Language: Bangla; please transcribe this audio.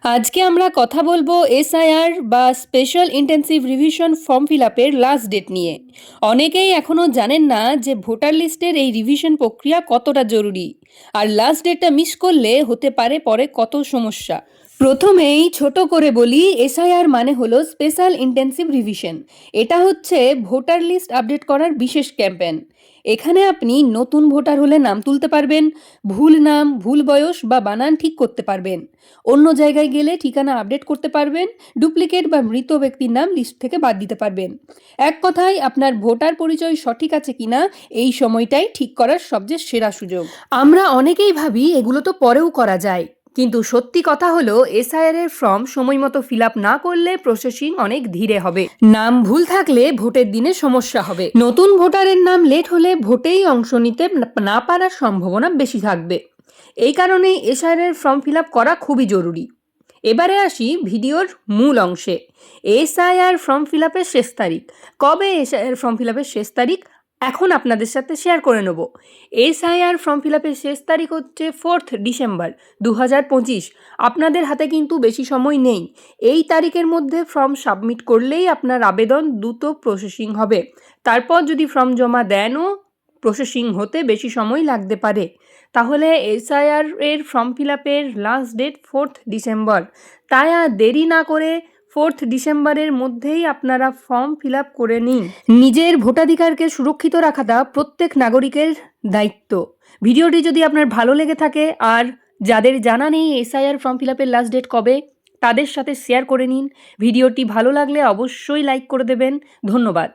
আজকে আমরা কথা বলবো এসআইআর বা special intensive revision form fill আপের লাস্ট ডেট নিয়ে। অনেকেই এখনও জানেন না যে ভোটার লিস্টের এই রিভিশন প্রক্রিয়া কতটা জরুরি, আর লাস্ট ডেটটা মিস করলে হতে পারে পরে কত সমস্যা। প্রথমেই ছোট করে বলি, এসআইআর মানে হলো স্পেশাল ইন্টেন্সিভ রিভিশন। এটা হচ্ছে ভোটার লিস্ট আপডেট করার বিশেষ ক্যাম্পেন। এখানে আপনি নতুন ভোটার হলে নাম তুলতে পারবেন, ভুল নাম, ভুল বয়স বা বানান ঠিক করতে পারবেন, অন্য জায়গায় গেলে ঠিকানা আপডেট করতে পারবেন, ডুপ্লিকেট বা মৃত ব্যক্তির নাম লিস্ট থেকে বাদ দিতে পারবেন। এক কথায় আপনার ভোটার পরিচয় সঠিক আছে কিনা এই সময়টাই ঠিক করার সবচেয়ে সেরা সুযোগ। আমরা অনেকেই ভাবি এগুলো তো পরেও করা যায়, কিন্তু সত্যি কথা হলো এসআইআর এর ফর্ম সময় মতো ফিল আপ না করলে প্রসেসিং অনেক ধীরে হবে। নাম ভুল থাকলে ভোটের দিনে সমস্যা হবে, নতুন ভোটারের নাম লেট হলে ভোটেই অংশ নিতে না পারার সম্ভাবনা বেশি থাকবে। এই কারণেই এসআইআর এর ফর্ম ফিল আপ করা খুবই জরুরি। এবারে আসি ভিডিওর মূল অংশে। এসআইআর ফর্ম ফিল আপের শেষ তারিখ কবে? এসআইআর ফর্ম ফিল আপের শেষ তারিখ এখন আপনাদের সাথে শেয়ার করে নেব। এসআইআর ফর্ম ফিল আপের শেষ তারিখ হচ্ছে 4 ডিসেম্বর 2025। আপনাদের হাতে কিন্তু বেশি সময় নেই। এই তারিখের মধ্যে ফর্ম সাবমিট করলেই আপনার আবেদন দ্রুত প্রসেসিং হবে। তারপর যদি ফর্ম জমা দেনও, প্রসেসিং হতে বেশি সময় লাগতে পারে। তাহলে এসআইআর এর ফর্ম ফিল আপের লাস্ট ডেট 4 ডিসেম্বর। তাই আর দেরি না করে 4 ডিসেম্বরের মধ্যেই আপনারা ফর্ম ফিল আপ করে নিন। নিজের ভোটাধিকারকে সুরক্ষিত রাখাটা প্রত্যেক নাগরিকের দায়িত্ব। ভিডিওটি যদি আপনার ভালো লেগে থাকে আর যাদের জানা নেই এসআইআর ফর্ম ফিল আপের লাস্ট ডেট কবে, তাদের সাথে শেয়ার করে নিন। ভিডিওটি ভালো লাগলে অবশ্যই লাইক করে দেবেন। ধন্যবাদ।